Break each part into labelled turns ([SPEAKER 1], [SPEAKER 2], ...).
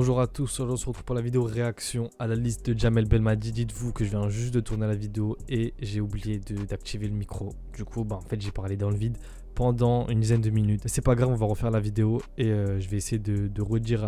[SPEAKER 1] Bonjour à tous, aujourd'hui on se retrouve pour la vidéo réaction à la liste de Djamel Belmadi. Dites-vous que je viens juste de tourner la vidéo et j'ai oublié d'activer le micro. Du coup, en fait j'ai parlé dans le vide pendant une dizaine de minutes. C'est pas grave, on va refaire la vidéo et je vais essayer de redire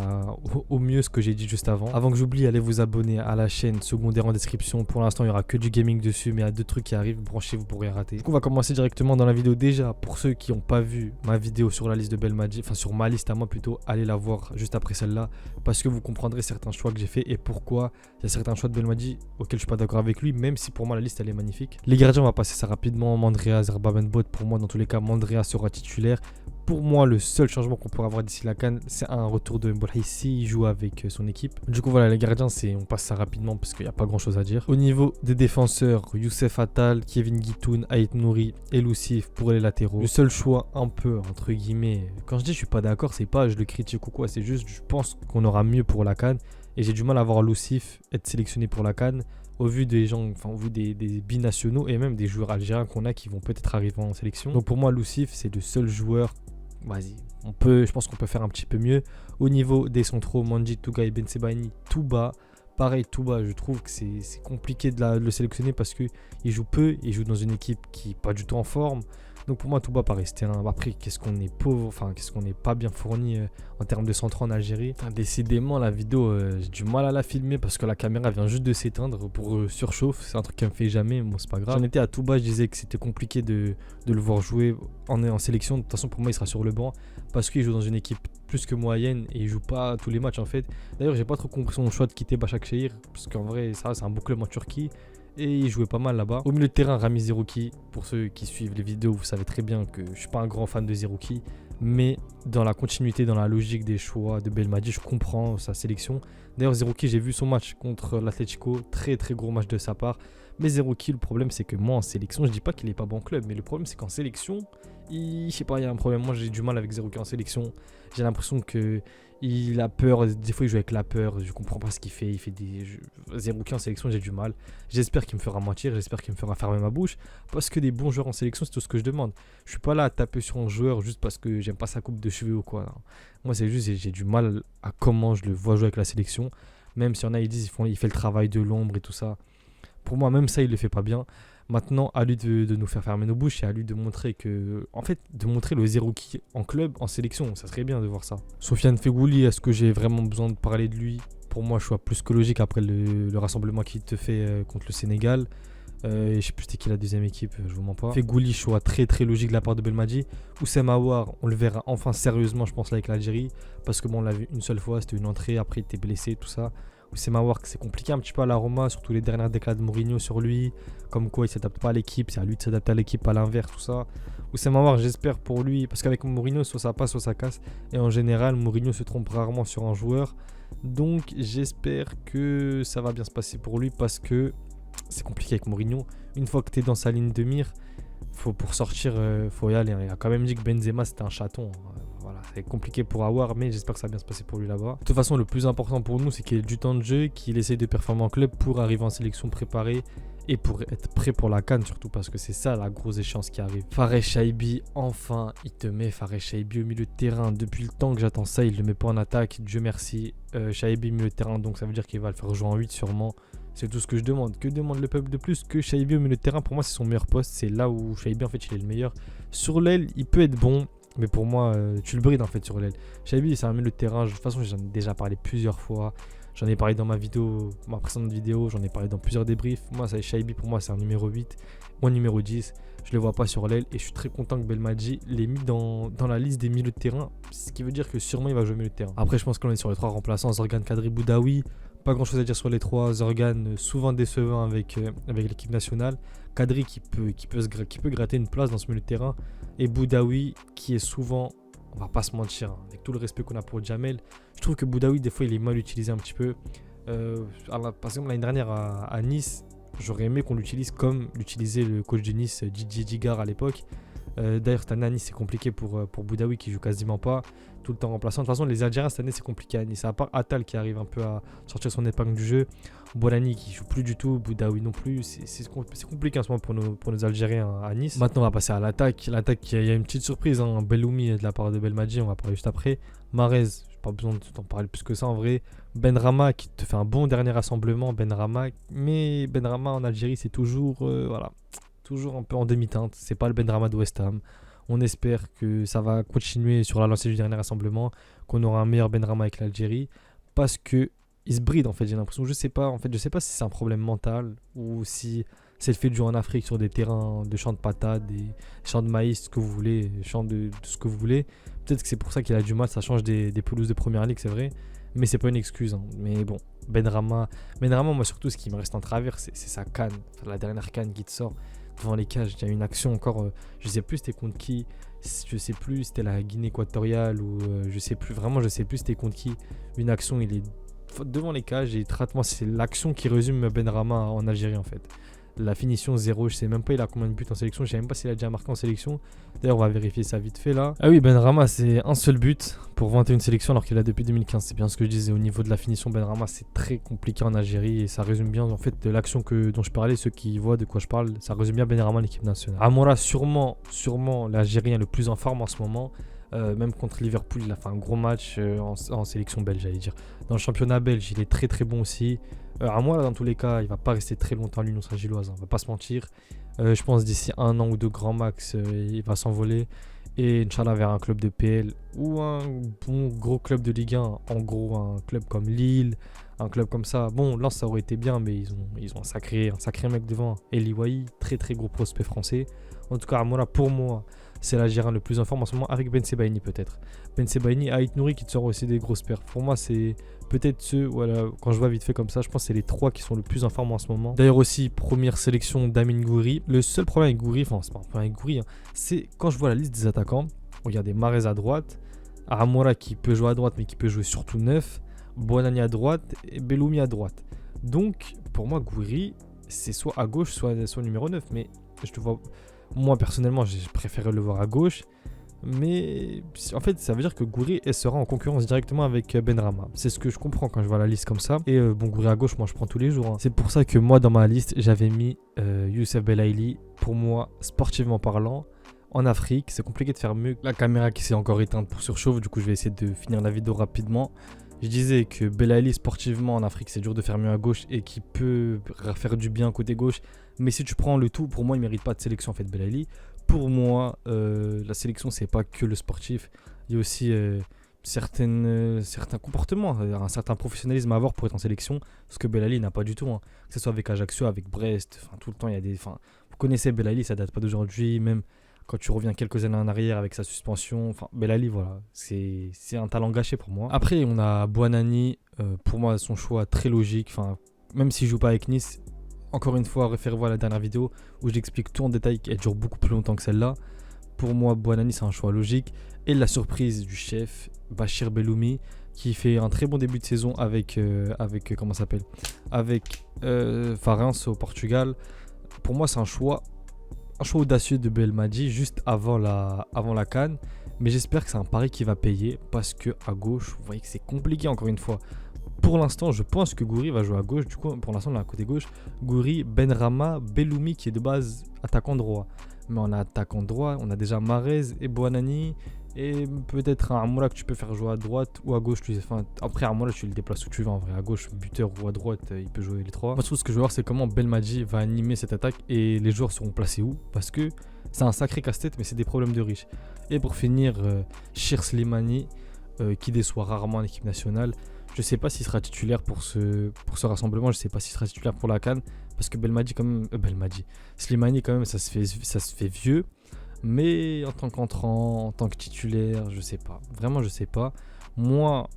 [SPEAKER 1] au mieux ce que j'ai dit juste avant. Avant que j'oublie, allez vous abonner à la chaîne secondaire en description. Pour l'instant, il y aura que du gaming dessus, mais il y a deux trucs qui arrivent. Branchez-vous pour rien rater. Du coup, on va commencer directement dans la vidéo. Déjà, pour ceux qui n'ont pas vu ma vidéo sur la liste de Belmadi, enfin sur ma liste à moi plutôt, allez la voir juste après celle-là parce que vous comprendrez certains choix que j'ai fait et pourquoi il y a certains choix de Belmadi auxquels je suis pas d'accord avec lui, même si pour moi la liste elle est magnifique. Les gardiens, on va passer ça rapidement. Mandrea, Zerba Benbot, pour moi dans tous les cas, Mandrea sera titulaire. Pour moi, le seul changement qu'on pourra avoir d'ici la CAN, c'est un retour de Mbolhi s'il joue avec son équipe. Du coup, voilà, les gardiens, on passe ça rapidement parce qu'il n'y a pas grand chose à dire. Au niveau des défenseurs, Youssef Attal, Kevin Guitoun, Ait Nouri et Loussif pour les latéraux. Le seul choix un peu, entre guillemets, quand je dis je suis pas d'accord, c'est pas je le critique ou quoi, c'est juste je pense qu'on aura mieux pour la CAN. Et j'ai du mal à voir Loussif être sélectionné pour la CAN au vu des gens, enfin au vu des binationaux et même des joueurs algériens qu'on a qui vont peut-être arriver en sélection. Donc pour moi, Loussif, c'est le seul joueur. Vas-y, je pense qu'on peut faire un petit peu mieux. Au niveau des centraux, Mandji, Tougaï, Ben Sebaini, tout bas. Pareil, tout bas, je trouve que c'est compliqué de le sélectionner parce qu'il joue peu, il joue dans une équipe qui n'est pas du tout en forme. Donc pour moi, tout bas, pareil, c'était un. Après, qu'est-ce qu'on est pauvre, enfin, qu'est-ce qu'on n'est pas bien fourni en termes de centraux en Algérie. Enfin, décidément, la vidéo, j'ai du mal à la filmer parce que la caméra vient juste de s'éteindre pour surchauffe. C'est un truc qu'elle me fait jamais, bon, c'est pas grave. J'en étais à tout bas, je disais que c'était compliqué de le voir jouer en sélection. De toute façon, pour moi, il sera sur le banc parce qu'il joue dans une équipe plus que moyenne et il joue pas tous les matchs en fait. D'ailleurs, j'ai pas trop compris son choix de quitter Başakşehir parce qu'en vrai, ça, c'est un beau club en Turquie. Et il jouait pas mal là-bas. Au milieu de terrain, Rami Zerouki. Pour ceux qui suivent les vidéos, vous savez très bien que je suis pas un grand fan de Zerouki. Mais dans la continuité, dans la logique des choix de Belmadi, je comprends sa sélection. D'ailleurs, Zerouki, j'ai vu son match contre l'Atlético. Très très gros match de sa part. Mais Zerouki, le problème, c'est que moi en sélection, je dis pas qu'il est pas bon club. Mais le problème, c'est qu'en sélection, je sais pas, il y a un problème. Moi, j'ai du mal avec Zerouki en sélection. J'ai l'impression que il a peur, des fois il joue avec la peur, je comprends pas ce qu'il fait, il fait des Zerouki en sélection, j'ai du mal. J'espère qu'il me fera mentir, j'espère qu'il me fera fermer ma bouche, parce que des bons joueurs en sélection, c'est tout ce que je demande. Je suis pas là à taper sur un joueur juste parce que j'aime pas sa coupe de cheveux ou quoi. Non. Moi c'est juste, j'ai du mal à comment je le vois jouer avec la sélection, même si y en a ils disent il fait le travail de l'ombre et tout ça. Pour moi même ça il le fait pas bien. Maintenant, à lui de nous faire fermer nos bouches et à lui de montrer que, en fait, de montrer le Zerouki en club, en sélection, ça serait bien de voir ça. Sofiane Feghouli, est-ce que j'ai vraiment besoin de parler de lui? Pour moi, je suis plus que logique après le rassemblement qu'il te fait contre le Sénégal. Je sais plus c'était qui la deuxième équipe, je vous mens pas. Feghouli, choix très très logique de la part de Belmadi. Oussem Aouar, on le verra enfin sérieusement, je pense, là avec l'Algérie. Parce que bon, on l'a vu une seule fois, c'était une entrée, après il était blessé, tout ça. Oussem Aouar, c'est compliqué un petit peu à la Roma, surtout les dernières déclats de Mourinho sur lui. Comme quoi il s'adapte pas à l'équipe, c'est à lui de s'adapter à l'équipe, à l'inverse, tout ça. Oussem Aouar, j'espère pour lui, parce qu'avec Mourinho, soit ça passe, soit ça casse. Et en général, Mourinho se trompe rarement sur un joueur. Donc j'espère que ça va bien se passer pour lui parce que c'est compliqué avec Mourinho. Une fois que tu es dans sa ligne de mire, pour sortir, faut y aller. Il a quand même dit que Benzema c'était un chaton. Voilà, c'est compliqué pour Aouar, mais j'espère que ça va bien se passer pour lui là-bas. De toute façon, le plus important pour nous, c'est qu'il ait du temps de jeu, qu'il essaye de performer en club pour arriver en sélection préparée et pour être prêt pour la CAN surtout, parce que c'est ça la grosse échéance qui arrive. Fares Chaibi, enfin, il te met Fares Chaibi au milieu de terrain. Depuis le temps que j'attends ça, il ne le met pas en attaque, Dieu merci. Chaibi milieu de terrain, donc ça veut dire qu'il va le faire jouer en 8 sûrement. C'est tout ce que je demande. Que demande le peuple de plus que Chaibi au milieu de terrain? Pour moi, c'est son meilleur poste. C'est là où Chaibi, en fait, il est le meilleur. Sur l'aile, il peut être bon. Mais pour moi, tu le brides en fait sur l'aile. Chaibi, c'est un milieu de terrain. De toute façon, j'en ai déjà parlé plusieurs fois. J'en ai parlé dans ma précédente vidéo. J'en ai parlé dans plusieurs débriefs. Moi, Chaibi, pour moi, c'est un numéro 8. Moi, numéro 10. Je le vois pas sur l'aile. Et je suis très content que Belmadi l'ait mis dans la liste des milieux de terrain. Ce qui veut dire que sûrement, il va jouer au milieu de terrain. Après, je pense qu'on est sur les 3 remplaçants. Zorgan, Kadri, Boudaoui. Pas grand chose à dire sur les 3. Zorgan, souvent décevant avec l'équipe nationale. Kadri qui peut gratter une place dans ce milieu de terrain. Et Boudaoui qui est souvent, on va pas se mentir, hein, avec tout le respect qu'on a pour Djamel, je trouve que Boudaoui des fois il est mal utilisé un petit peu. Par exemple l'année dernière à Nice, j'aurais aimé qu'on l'utilise comme l'utilisait le coach de Nice, Didier Digard à l'époque. D'ailleurs cette année à Nice c'est compliqué pour Boudaoui qui joue quasiment pas, tout le temps remplaçant. De toute façon les Algériens cette année c'est compliqué à Nice, à part Attal qui arrive un peu à sortir son épingle du jeu. Bolani qui joue plus du tout, Boudaoui non plus, c'est compliqué en ce moment pour nos Algériens à Nice. Maintenant on va passer à l'attaque, il y a une petite surprise, hein, Belloumi de la part de Belmadi, on va parler juste après. Mahrez, pas besoin de t'en parler plus que ça en vrai. Benrahma qui te fait un bon dernier rassemblement, mais Benrahma en Algérie c'est toujours, voilà, toujours un peu en demi-teinte. C'est pas le Benrahma de West Ham. On espère que ça va continuer sur la lancée du dernier rassemblement, qu'on aura un meilleur Benrahma avec l'Algérie, parce que il se bride en fait. J'ai l'impression, je sais pas si c'est un problème mental ou si c'est le fait de jouer en Afrique sur des terrains de champs de patates, des champs de maïs, ce que vous voulez, champs de ce que vous voulez. Peut-être que c'est pour ça qu'il a du mal. Ça change des pelouses de première ligue, c'est vrai, mais c'est pas une excuse. Hein. Mais bon, Benrahma, moi surtout, ce qui me reste en travers, c'est sa canne, enfin, la dernière canne qui te sort devant les cages. Il y a une action encore, je sais plus c'était contre qui, je sais plus c'était la Guinée équatoriale ou je sais plus, vraiment je sais plus c'était contre qui. Une action, il est devant les cages et traitement, c'est l'action qui résume Benrahma en Algérie en fait. La finition 0, je sais même pas il a combien de buts en sélection, je sais même pas s'il a déjà marqué en sélection. D'ailleurs on va vérifier ça vite fait là. Ah oui, Benrahma c'est un seul but pour 21 sélections alors qu'il a depuis 2015. C'est bien ce que je disais, au niveau de la finition Benrahma c'est très compliqué en Algérie et ça résume bien en fait de l'action dont je parlais. Ceux qui voient de quoi je parle, ça résume bien Benrahma l'équipe nationale. Amoura sûrement l'Algérien le plus en forme en ce moment. Même contre Liverpool il a fait un gros match en sélection belge, j'allais dire. Dans le championnat belge il est très très bon aussi. Amoura dans tous les cas il va pas rester très longtemps à l'Union Saint-Gilloise, hein, on va pas se mentir. Je pense d'ici 1 an ou 2 grand max il va s'envoler et Inch'Allah vers un club de PL ou un bon gros club de Ligue 1, en gros un club comme Lille, un club comme ça. Bon Lens ça aurait été bien mais ils ont un sacré mec devant, Eli Wahi, très très gros prospect français. En tout cas Amoura pour moi c'est l'Algérien le plus en forme en ce moment, avec Ben Sebaini peut-être. Ben Sebaini, Ait Nouri qui te sort aussi des grosses perfs. Pour moi, c'est peut-être ceux, voilà, quand je vois vite fait comme ça, je pense que c'est les 3 qui sont le plus en forme en ce moment. D'ailleurs aussi, première sélection d'Amine Gouiri. Le seul problème avec Gouiri, enfin c'est pas un problème avec Gouiri, hein, c'est quand je vois la liste des attaquants, regardez Mahrez à droite, Amoura qui peut jouer à droite mais qui peut jouer surtout neuf, Bouanani à droite et Belloumi à droite. Donc pour moi Gouiri, c'est soit à gauche, soit numéro 9, mais je te vois... Moi personnellement j'ai préféré le voir à gauche. Mais en fait ça veut dire que Gouiri sera en concurrence directement avec Benrahma. C'est ce que je comprends quand je vois la liste comme ça. Et bon Gouiri à gauche moi je prends tous les jours, hein. C'est pour ça que moi dans ma liste j'avais mis Youssef Belaïli. Pour moi sportivement parlant en Afrique c'est compliqué de faire mieux. La caméra qui s'est encore éteinte pour surchauffe, du coup je vais essayer de finir la vidéo rapidement. Je disais que Belaïli sportivement en Afrique c'est dur de faire mieux à gauche et qui peut faire du bien côté gauche. Mais si tu prends le tout, pour moi il mérite pas de sélection en fait Belaïli. Pour moi la sélection c'est pas que le sportif. Il y a aussi certains comportements, un certain professionnalisme à avoir pour être en sélection. Ce que Belaïli n'a pas du tout, hein. Que ce soit avec Ajaccio, avec Brest, tout le temps il y a des... Vous connaissez Belaïli, ça date pas d'aujourd'hui, même quand tu reviens quelques années en arrière avec sa suspension, Belaïli, voilà, c'est un talent gâché pour moi. Après, on a Bouanani, pour moi, son choix très logique, même s'il joue pas avec Nice, encore une fois, référez-vous à la dernière vidéo où j'explique tout en détail, elle dure beaucoup plus longtemps que celle-là. Pour moi, Bouanani, c'est un choix logique. Et la surprise du chef, Bachir Belloumi, qui fait un très bon début de saison avec comment ça s'appelle, avec Farense au Portugal. Pour moi, c'est un choix audacieux de Belmadi juste avant la CAN, mais j'espère que c'est un pari qui va payer parce que à gauche, vous voyez que c'est compliqué encore une fois. Pour l'instant, je pense que Gouiri va jouer à gauche. Du coup, pour l'instant, on a à côté gauche Gouiri, Benrahma, Belloumi qui est de base attaquant droit. Mais on a attaquant droit, on a déjà Mahrez et Bouanani et peut-être un Amoura que tu peux faire jouer à droite ou à gauche. Après Amoura, tu le déplaces où tu veux en vrai, à gauche, buteur ou à droite, il peut jouer les 3. Moi, je trouve ce que je veux voir, c'est comment Belmadi va animer cette attaque et les joueurs seront placés où, parce que c'est un sacré casse-tête, mais c'est des problèmes de riches. Et pour finir, Chir Slimani, qui déçoit rarement en équipe nationale. Je ne sais pas s'il sera titulaire pour ce rassemblement, je ne sais pas s'il sera titulaire pour la CAN, parce que Belmadi quand même, Slimani quand même, ça se fait vieux. Mais en tant qu'entrant, en tant que titulaire, je sais pas. Vraiment, je sais pas. Moi,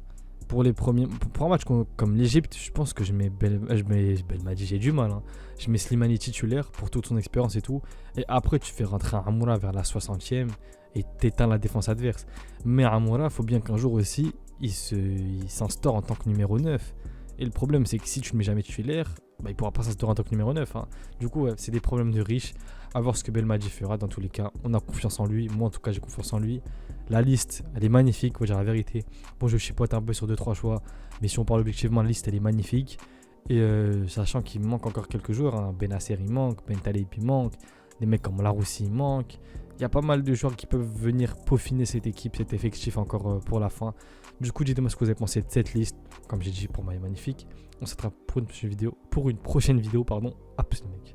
[SPEAKER 1] pour un match comme l'Égypte, je pense que je mets Belmadi, j'ai du mal, hein. Je mets Slimani titulaire pour toute son expérience et tout. Et après, tu fais rentrer un Amoura vers la 60e et t'éteins la défense adverse. Mais Amoura, il faut bien qu'un jour aussi, il s'instaure en tant que numéro 9. Et le problème, c'est que si tu ne le mets jamais titulaire, il ne pourra pas s'instaurer en tant que numéro 9, hein. Du coup, c'est des problèmes de riches. À voir ce que Belmadi fera. Dans tous les cas, on a confiance en lui. Moi, en tout cas, j'ai confiance en lui. La liste, elle est magnifique, faut dire la vérité. Bon, je chipote un peu sur 2-3 choix, mais si on parle objectivement, la liste, elle est magnifique. Et sachant qu'il manque encore quelques joueurs, hein. Benasser, il manque. Bentaleb, il manque. Des mecs comme Laroussi, il manque. Il y a pas mal de joueurs qui peuvent venir peaufiner cette équipe, cet effectif encore pour la fin. Du coup, dites-moi ce que vous avez pensé de cette liste. Comme j'ai dit, pour moi, elle est magnifique. On se retrouve pour une prochaine vidéo. À plus, les mecs.